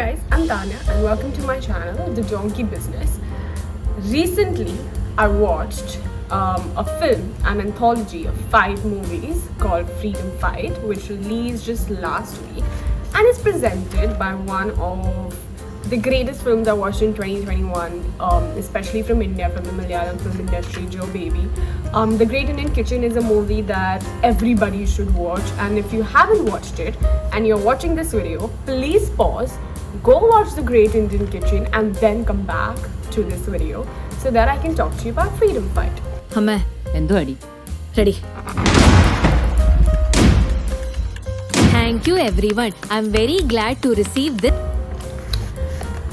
guys, I'm Taniyaa and welcome to my channel, The Donkey Business. Recently, I watched a film, an anthology of 5 movies called Freedom Fight, which released just last week and is presented by one of the greatest films I watched in 2021, especially from India, from the Malayalam film industry, Joe Baby. The Great Indian Kitchen is a movie that everybody should watch, and if you haven't watched it and you're watching this video, please pause, go watch The Great Indian Kitchen and then come back to this video so that I can talk to you about Freedom Fight. Amma, endu ready. Thank you everyone. I'm very glad to receive this.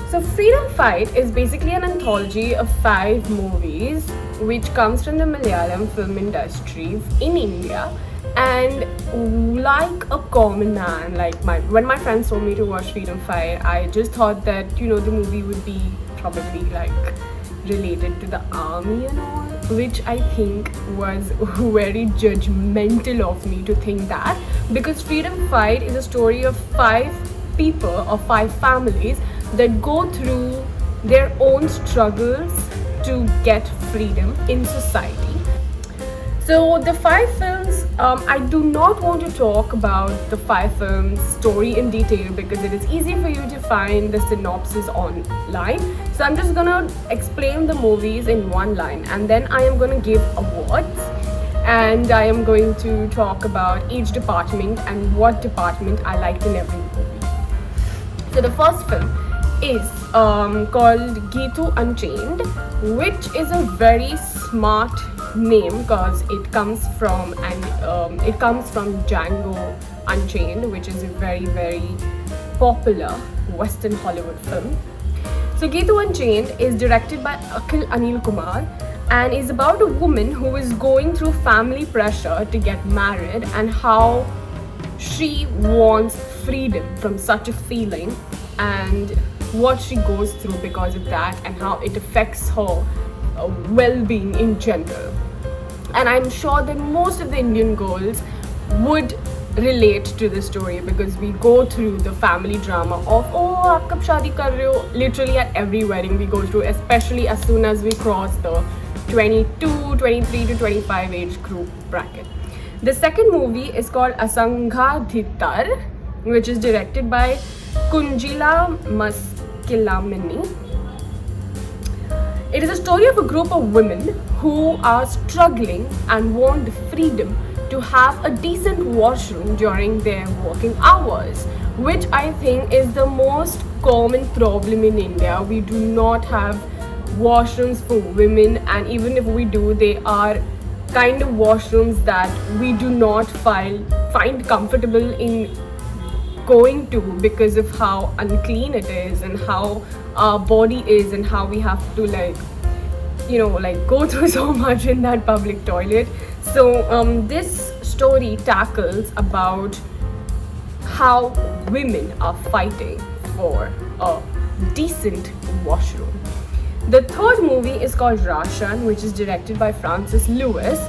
So Freedom Fight is basically an anthology of 5 movies which comes from the Malayalam film industry in India. And like a common man, when my friends told me to watch Freedom Fight, I just thought that, the movie would be probably related to the army and all, which I think was very judgmental of me to think that, because Freedom Fight is a story of 5 people or 5 families that go through their own struggles to get freedom in society. So the 5 films, I do not want to talk about the 5 films story in detail because it is easy for you to find the synopsis online. So I'm just gonna explain the movies in one line, and then I am gonna give awards, and I am going to talk about each department and what department I liked in every movie. So the first film is called Geetu Unchained, which is a very smart name because it comes from Django Unchained, which is a very, very popular Western Hollywood film. So Geetu Unchained is directed by Anil Kumar and is about a woman who is going through family pressure to get married and how she wants freedom from such a feeling and what she goes through because of that and how it affects her well-being in general. And I'm sure that most of the Indian girls would relate to this story because we go through the family drama of aap kab shaadi kar rahe ho? Literally at every wedding we go through, especially as soon as we cross the 22, 23 to 25 age group bracket. The second movie is called Asangadhitar, which is directed by Kunjila Maskilamini. It is a story of a group of women who are struggling and want the freedom to have a decent washroom during their working hours, which I think is the most common problem in India. We do not have washrooms for women, and even if we do, they are kind of washrooms that we do not find comfortable in going to because of how unclean it is and how our body is and how we have to go through so much in that public toilet. So this story tackles about how women are fighting for a decent washroom. The third movie is called Rashan, which is directed by Francis Lewis.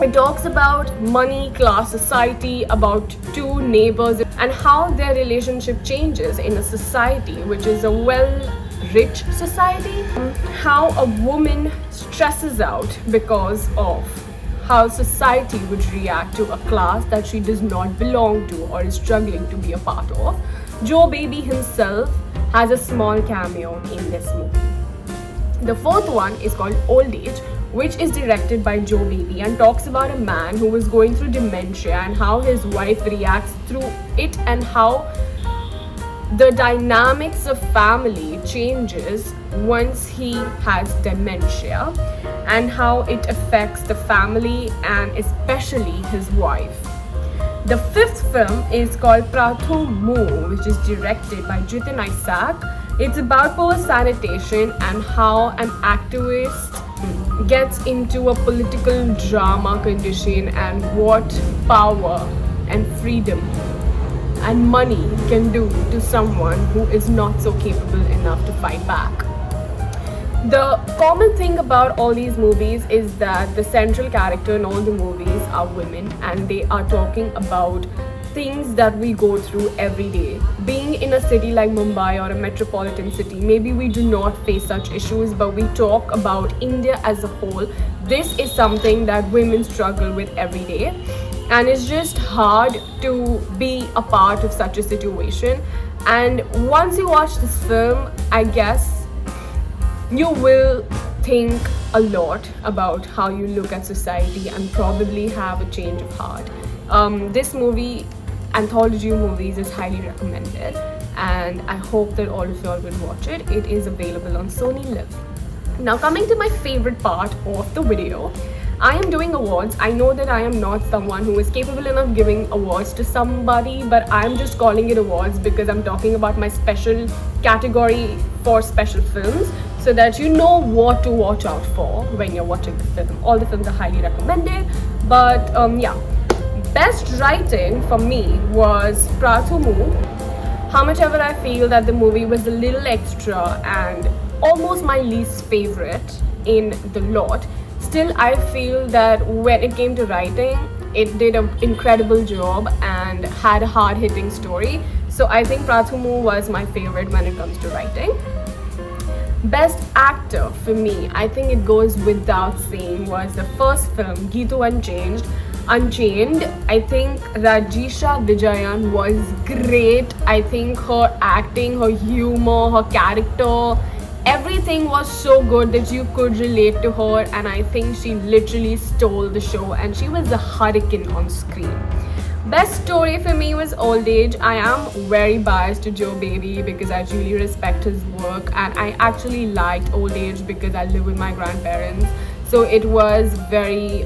It talks about money, class, society, about 2 neighbors and how their relationship changes in a society which is a rich society. How a woman stresses out because of how society would react to a class that she does not belong to or is struggling to be a part of. Joe Baby himself has a small cameo in this movie. The fourth one is called Old Age, which is directed by Joe Baby and talks about a man who is going through dementia and how his wife reacts through it and how the dynamics of family changes once he has dementia and how it affects the family and especially his wife. The fifth film is called Pratho Mo, which is directed by Geetu Unchained. It's about poor sanitation and how an activist gets into a political drama condition and what power and freedom and money can do to someone who is not so capable enough to fight back. The common thing about all these movies is that the central character in all the movies are women, and they are talking about things that we go through every day. Being in a city like Mumbai or a metropolitan city, maybe we do not face such issues, but we talk about India as a whole. This is something that women struggle with every day, and it's just hard to be a part of such a situation. And once you watch this film, I guess you will think a lot about how you look at society and probably have a change of heart. This movie, Anthology movies, is highly recommended, and I hope that all of y'all will watch it. It is available on SonyLiv. Now, coming to my favorite part of the video, I am doing awards. I know that I am not someone who is capable enough giving awards to somebody, but I'm just calling it awards because I'm talking about my special category for special films, so that you know what to watch out for when you're watching the film. All the films are highly recommended, but yeah. Best writing for me was Pratho Mo. How much ever I feel that the movie was a little extra and almost my least favorite in the lot, still I feel that when it came to writing, it did an incredible job and had a hard-hitting story. So I think Pratho Mo was my favorite when it comes to writing. Best actor for me, I think it goes without saying, was the first film, Geetu Unchained. I think Rajisha Vijayan was great. I think her acting, her humor, her character, everything was so good that you could relate to her, and I think she literally stole the show, and she was a hurricane on screen. Best story for me was Old Age. I am very biased to Joe Baby because I really respect his work, and I actually liked Old Age because I live with my grandparents, so it was very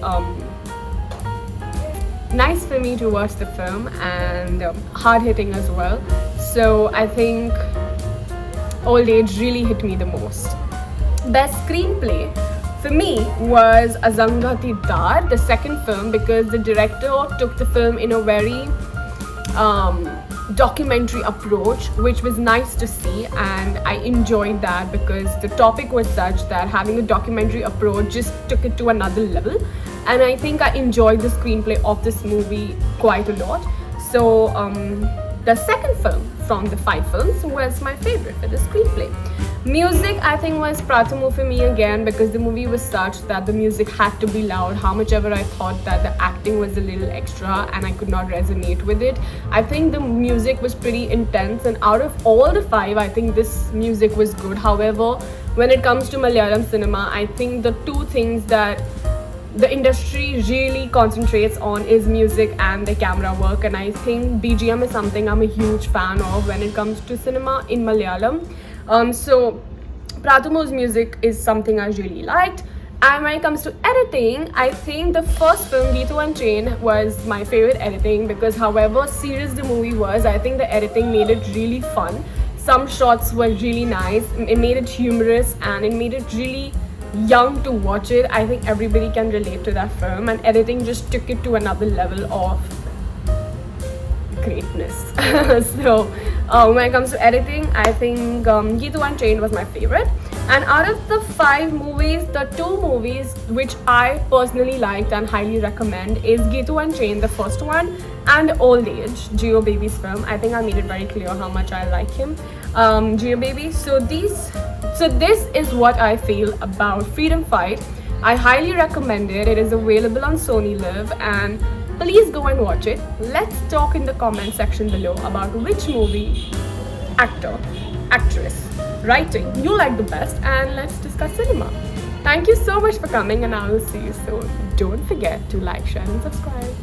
nice for me to watch the film, and hard-hitting as well. So I think Old Age really hit me the most. Best screenplay for me was Asangadhitar, the second film, because the director took the film in a very documentary approach, which was nice to see, and I enjoyed that because the topic was such that having a documentary approach just took it to another level, and I think I enjoyed the screenplay of this movie quite a lot. So the second film from the 5 films was my favorite for the screenplay. Music, I think, was Pratho Mo for me again because the movie was such that the music had to be loud. How much ever I thought that the acting was a little extra and I could not resonate with it, I think the music was pretty intense, and out of all the 5, I think this music was good. However, when it comes to Malayalam cinema, I think the 2 things that the industry really concentrates on is music and the camera work, and I think BGM is something I'm a huge fan of when it comes to cinema in Malayalam. So Pratho Mo's music is something I really liked. And when it comes to editing, I think the first film, Geetu Unchained, was my favorite editing because however serious the movie was, I think the editing made it really fun. Some shots were really nice, it made it humorous, and it made it really young to watch it. I think everybody can relate to that film, and editing just took it to another level of greatness. So when it comes to editing, I think Geetu Unchained was my favorite. And out of the 5 movies, the 2 movies which I personally liked and highly recommend is Geetu Unchained, the first one, and Old Age, Geo Baby's film. I think I made it very clear how much I like him, Geo Baby. So this is what I feel about Freedom Fight. I highly recommend it. It is available on SonyLiv, and please go and watch it. Let's talk in the comment section below about which movie, actor, actress, writing you like the best, and let's discuss cinema. Thank you so much for coming, and I will see you soon. Don't forget to like, share and subscribe.